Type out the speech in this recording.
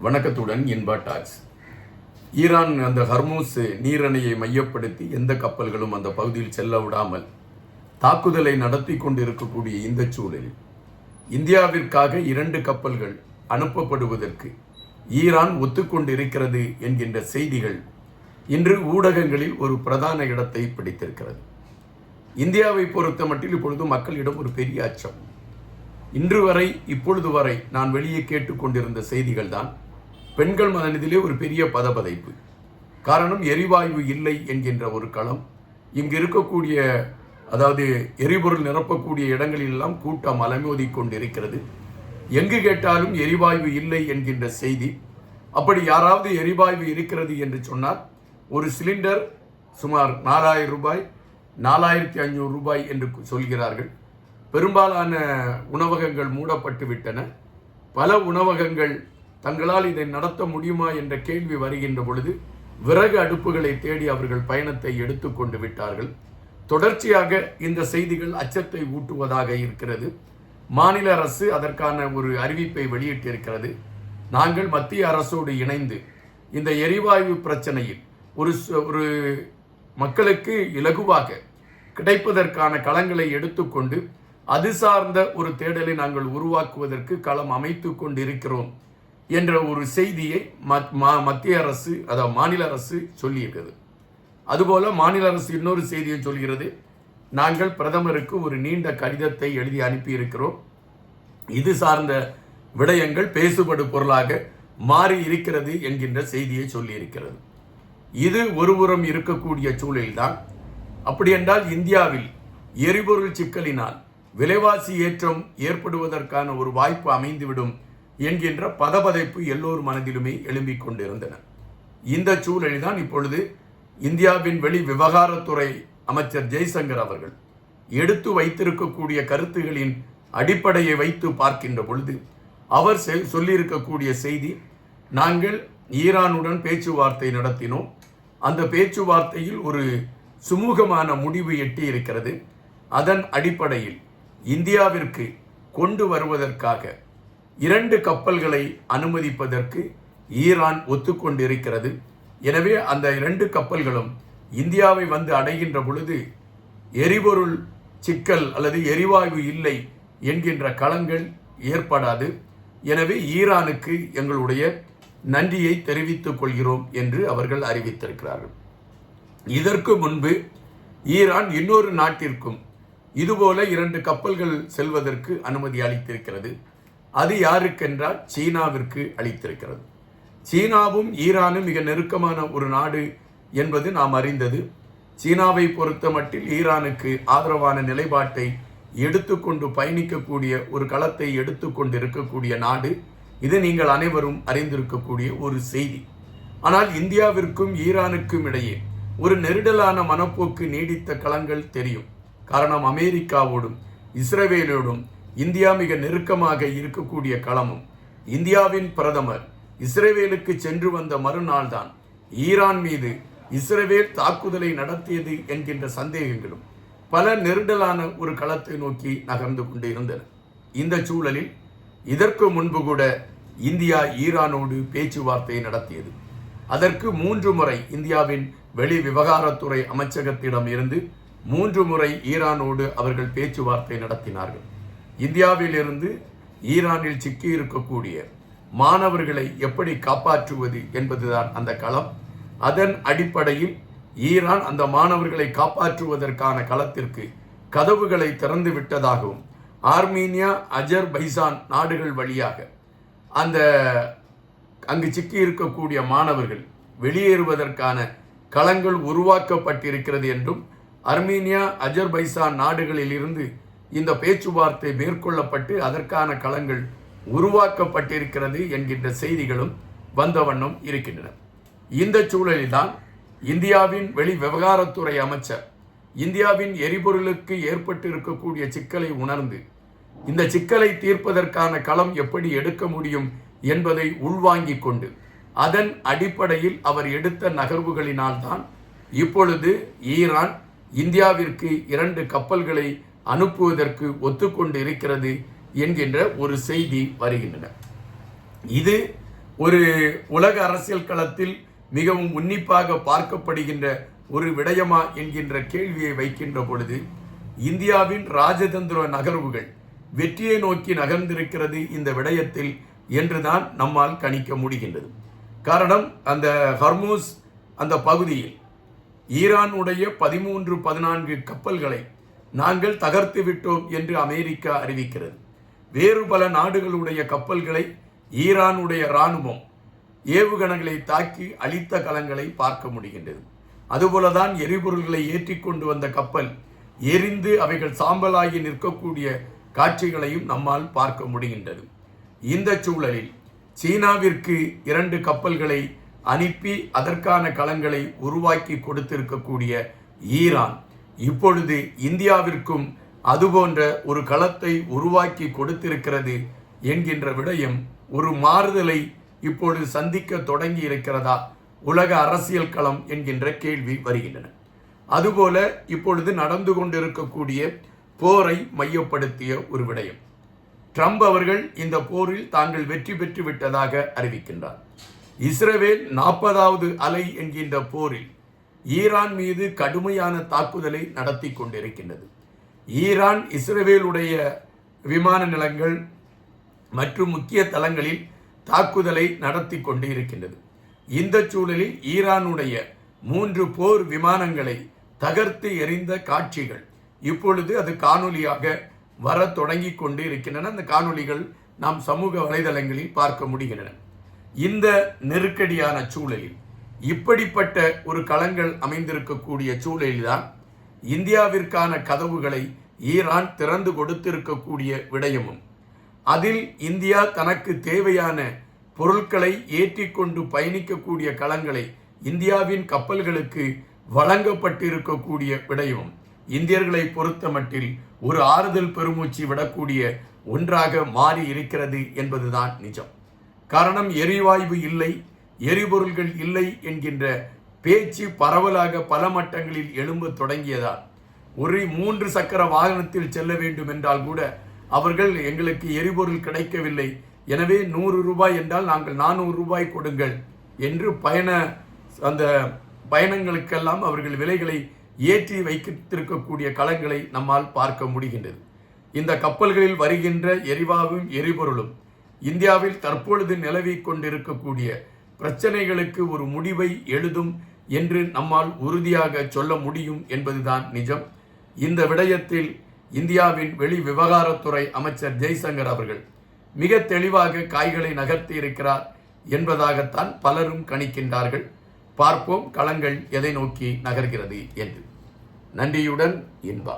வணக்கத்துடன் Inba tax. Iran அந்த ஹர்மூஸ் நீரணையை மையப்படுத்தி எந்த கப்பல்களும் அந்த பகுதியில் செல்ல விடாமல் தாக்குதலை நடத்தி கொண்டிருக்கக்கூடிய இந்த சூழலில் இந்தியாவிற்காக 2 கப்பல்கள் அனுப்பப்படுவதற்கு ஈரான் ஒத்துக்கொண்டிருக்கிறது என்கின்ற செய்திகள் இன்று ஊடகங்களில் ஒரு பிரதான இடத்தை பிடித்திருக்கிறது. இந்தியாவை பொறுத்த மட்டில் இப்பொழுது மக்களிடம் ஒரு பெரிய அச்சம். இன்று வரை இப்பொழுது வரை நான் வெளியே கேட்டுக்கொண்டிருந்த செய்திகள் தான் பெண்கள் மனதிலே ஒரு பெரிய பதபதைப்பு. காரணம், எரிவாயு இல்லை என்கின்ற ஒரு களம். இங்கு இருக்கக்கூடிய அதாவது எரிபொருள் நிரப்பக்கூடிய இடங்களிலெல்லாம் கூட்டம் அலமோதி கொண்டிருக்கிறது. எங்கு கேட்டாலும் எரிவாயு இல்லை என்கின்ற செய்தி. அப்படி யாராவது எரிவாயு இருக்கிறது என்று சொன்னால் ஒரு சிலிண்டர் சுமார் 4000 ரூபாய் 4500 ரூபாய் என்று சொல்கிறார்கள். பெரும்பாலான உணவகங்கள் மூடப்பட்டு விட்டன. பல உணவகங்கள் தங்களால் இதை நடத்த முடியுமா என்ற கேள்வி வருகின்ற பொழுது விறகு அடுப்புகளை தேடி அவர்கள் பயணத்தை எடுத்துக்கொண்டு விட்டார்கள். தொடர்ச்சியாக இந்த செய்திகள் அச்சத்தை ஊட்டுவதாக இருக்கிறது. மாநில அரசு அதற்கான ஒரு அறிவிப்பை வெளியிட்டிருக்கிறது. நாங்கள் மத்திய அரசோடு இணைந்து இந்த எரிவாயு பிரச்சனையில் ஒரு மக்களுக்கு இலகுவாக கிடைப்பதற்கான களங்களை எடுத்துக்கொண்டு அது சார்ந்த ஒரு தேடலை நாங்கள் உருவாக்குவதற்கு களம் அமைத்து கொண்டிருக்கிறோம் என்ற ஒரு செய்தியை மத்திய அரசு அதாவது மாநில அரசு சொல்லியிருக்கிறது. அதுபோல மாநில அரசு இன்னொரு செய்தியை சொல்கிறது. நாங்கள் பிரதமருக்கு ஒரு நீண்ட கடிதத்தை எழுதி அனுப்பியிருக்கிறோம். இது சார்ந்த விடயங்கள் பேசுபடு பொருளாக மாறி இருக்கிறது என்கின்ற செய்தியை சொல்லியிருக்கிறது. இது ஒருபுறம் இருக்கக்கூடிய சூழலில்தான் அப்படி என்றால் இந்தியாவில் எரிபொருள் சிக்கலினால் விலைவாசி ஏற்றம் ஏற்படுவதற்கான ஒரு வாய்ப்பு அமைந்துவிடும் என்கின்ற பதபதைப்பு எல்லோரும் மனதிலுமே எழும்பிக் கொண்டிருந்தன. இந்த சூழலில் தான் இப்பொழுது இந்தியாவின் வெளி விவகாரத்துறை அமைச்சர் ஜெய்சங்கர் அவர்கள் எடுத்து வைத்திருக்கக்கூடிய கருத்துகளின் அடிப்படையை வைத்து பார்க்கின்ற பொழுது அவர் சொல்லியிருக்கக்கூடிய செய்தி, நாங்கள் ஈரானுடன் பேச்சுவார்த்தை நடத்தினோம். அந்த பேச்சுவார்த்தையில் ஒரு சுமூகமான முடிவு எட்டி இருக்கிறது. அதன் அடிப்படையில் இந்தியாவிற்கு கொண்டு வருவதற்காக 2 கப்பல்களை அனுமதிப்பதற்கு ஈரான் ஒத்துக்கொண்டிருக்கிறது. எனவே அந்த 2 கப்பல்களும் இந்தியாவை வந்து அடைகின்ற பொழுது எரிபொருள் சிக்கல் அல்லது எரிவாயு இல்லை என்கின்ற களங்கள் ஏற்படாது. எனவே ஈரானுக்கு எங்களுடைய நன்றியை தெரிவித்துக் கொள்கிறோம் என்று அவர்கள் அறிவித்திருக்கிறார்கள். இதற்கு முன்பு ஈரான் இன்னொரு நாட்டிற்கும் இதுபோல 2 கப்பல்கள் செல்வதற்கு அனுமதி அளித்திருக்கிறது. அது யாருக்கென்றால் சீனாவிற்கு அளித்திருக்கிறது. சீனாவும் ஈரானும் மிக நெருக்கமான ஒரு நாடு என்பது நாம் அறிந்தது. சீனாவை பொறுத்த மட்டில் ஈரானுக்கு ஆதரவான நிலைப்பாட்டை எடுத்துக்கொண்டு பயணிக்கக்கூடிய ஒரு களத்தை எடுத்துக்கொண்டு இருக்கக்கூடிய நாடு. இது நீங்கள் அனைவரும் அறிந்திருக்கக்கூடிய ஒரு செய்தி. ஆனால் இந்தியாவிற்கும் ஈரானுக்கும் இடையே ஒரு நெருடலான மனப்போக்கு நீடித்த களங்கள் தெரியும். காரணம், அமெரிக்காவோடும் இஸ்ரேலோடும் இந்தியா மிக நெருக்கமாக இருக்கக்கூடிய களமும், இந்தியாவின் பிரதமர் இஸ்ரேலுக்கு சென்று வந்த மறுநாள் தான் ஈரான் மீது இஸ்ரேல் தாக்குதலை நடத்தியது என்கின்ற சந்தேகங்களும் பல நெருடலான ஒரு களத்தை நோக்கி நகர்ந்து கொண்டு இருந்தன. இந்த சூழலில் இதற்கு முன்பு கூட இந்தியா ஈரானோடு பேச்சுவார்த்தை நடத்தியது. அதற்கு 3 முறை இந்தியாவின் வெளி விவகாரத்துறை அமைச்சகத்திடம் இருந்து 3 முறை ஈரானோடு அவர்கள் பேச்சுவார்த்தை நடத்தினார்கள். இந்தியாவிலிருந்து ஈரானில் சிக்கி இருக்கக்கூடிய மாணவர்களை எப்படி காப்பாற்றுவது என்பதுதான் அந்த களம். அதன் அடிப்படையில் ஈரான் அந்த மாணவர்களை காப்பாற்றுவதற்கான களத்திற்கு கதவுகளை திறந்து விட்டதாகவும், ஆர்மீனியா அஜர்பைசான் நாடுகள் வழியாக அங்கு சிக்கி இருக்கக்கூடிய மாணவர்கள் வெளியேறுவதற்கான களங்கள் உருவாக்கப்பட்டிருக்கிறது என்றும், ஆர்மீனியா அஜர்பைசான் நாடுகளில் இருந்து இந்த பேச்சுவார்த்தை மேற்கொள்ளப்பட்டு அதற்கான களங்கள் உருவாக்கப்பட்டிருக்கிறது என்கின்ற செய்திகளும் வந்த வண்ணம் இருக்கின்றன. இந்த சூழலில்தான் இந்தியாவின் வெளி விவகாரத்துறை அமைச்சர் இந்தியாவின் எரிபொருளுக்கு ஏற்பட்டு இருக்கக்கூடிய சிக்கலை உணர்ந்து இந்த சிக்கலை தீர்ப்பதற்கான களம் எப்படி எடுக்க முடியும் என்பதை உள்வாங்கிக் கொண்டு அதன் அடிப்படையில் அவர் எடுத்த நகர்வுகளினால்தான் இப்பொழுது ஈரான் இந்தியாவிற்கு 2 கப்பல்களை அனுப்புவதற்கு ஒத்துக்கொண்டு இருக்கிறது என்கின்ற ஒரு செய்தி வருகின்றன. இது ஒரு உலக அரசியல் களத்தில் மிகவும் உன்னிப்பாக பார்க்கப்படுகின்ற ஒரு விடயமா என்கின்ற கேள்வியை வைக்கின்ற பொழுது இந்தியாவின் ராஜதந்திர நகர்வுகள் வெற்றியை நோக்கி நகர்ந்திருக்கிறது இந்த விடயத்தில் என்றுதான் நம்மால் கணிக்க முடிகின்றது. காரணம், அந்த ஹர்மூஸ் அந்த பகுதியில் ஈரானுடைய 13-14 கப்பல்களை நாங்கள் தகர்த்து விட்டோம் என்று அமெரிக்கா அறிவிக்கிறது. வேறு பல நாடுகளுடைய கப்பல்களை ஈரானுடைய இராணுவம் ஏவுகணைகளை தாக்கி அழித்த களங்களை பார்க்க முடிகின்றது. அதுபோலதான் எரிபொருள்களை ஏற்றி கொண்டு வந்த கப்பல் எரிந்து அவைகள் சாம்பலாகி நிற்கக்கூடிய காட்சிகளையும் நம்மால் பார்க்க முடிகின்றது. இந்த சூழலில் சீனாவிற்கு 2 கப்பல்களை அனுப்பி அதற்கான களங்களை உருவாக்கி கொடுத்திருக்கக்கூடிய ஈரான் இப்பொழுது இந்தியாவிற்கும் அதுபோன்ற ஒரு களத்தை உருவாக்கி கொடுத்திருக்கிறது என்கின்ற விடயம் ஒரு மாறுதலை இப்பொழுது சந்திக்க தொடங்கி இருக்கிறதா உலக அரசியல் களம் என்கின்ற கேள்வி வருகின்றன. அதுபோல இப்பொழுது நடந்து கொண்டிருக்கக்கூடிய போரை மையப்படுத்திய ஒரு விடயம். ட்ரம்ப் அவர்கள் இந்த போரில் தாங்கள் வெற்றி பெற்று விட்டதாக அறிவிக்கின்றார். இஸ்ரேல் 40வது அலை என்கின்ற போரில் ஈரான் மீது கடுமையான தாக்குதலை நடத்தி கொண்டிருக்கின்றது. ஈரான் இஸ்ரேலுடைய விமான நிலையங்கள் மற்றும் முக்கிய தளங்களில் தாக்குதலை நடத்தி கொண்டு இருக்கின்றது. இந்த சூழலில் ஈரானுடைய 3 போர் விமானங்களை தகர்த்து எறிந்த காட்சிகள் இப்பொழுது அது காணொலியாக வர தொடங்கி கொண்டு இருக்கின்றன. அந்த காணொலிகள் நாம் சமூக வலைதளங்களில் பார்க்க முடிகின்றன. இந்த நெருக்கடியான சூழலில் இப்படிப்பட்ட ஒரு களங்கள் அமைந்திருக்கக்கூடிய சூழலில்தான் இந்தியாவிற்கான கதவுகளை ஈரான் திறந்து கொடுத்திருக்கக்கூடிய விடயமும், அதில் இந்தியா தனக்கு தேவையான பொருட்களை ஏற்றிக்கொண்டு பயணிக்கக்கூடிய களங்களை இந்தியாவின் கப்பல்களுக்கு வழங்கப்பட்டிருக்கக்கூடிய விடயமும் இந்தியர்களை பொறுத்த மட்டில் ஒரு ஆறுதல் பெருமூச்சு விடக்கூடிய ஒன்றாக மாறி இருக்கிறது என்பதுதான் நிஜம். காரணம், எரிவாயு இல்லை, எரிபொருள்கள் இல்லை என்கின்ற பேச்சு பரவலாக பல மட்டங்களில் எழும்ப தொடங்கியதால் ஒரு 3 சக்கர வாகனத்தில் செல்ல வேண்டும் என்றால் கூட அவர்கள் எங்களுக்கு எரிபொருள் கிடைக்கவில்லை, எனவே 100 ரூபாய் என்றால் நாங்கள் 400 ரூபாய் கொடுங்கள் என்று அந்த பயணங்களுக்கெல்லாம் அவர்கள் விலைகளை ஏற்றி வைத்திருக்கக்கூடிய களங்களை நம்மால் பார்க்க முடிகின்றது. இந்த கப்பல்களில் வருகின்ற எரிவாயும் எரிபொருளும் இந்தியாவில் தற்பொழுது நிலவி கொண்டிருக்கக்கூடிய பிரச்சனைகளுக்கு ஒரு முடிவை எழுதும் என்று நம்மால் உறுதியாக சொல்ல முடியும் என்பதுதான் நிஜம். இந்த விடயத்தில் இந்தியாவின் வெளி விவகாரத்துறை அமைச்சர் ஜெய்சங்கர் அவர்கள் மிக தெளிவாக காய்களை நகர்த்தி இருக்கிறார் என்பதாகத்தான் பலரும் கணிக்கின்றார்கள். பார்ப்போம் களங்கள் எதை நோக்கி நகர்கிறது என்று. நன்றியுடன் இன்பா.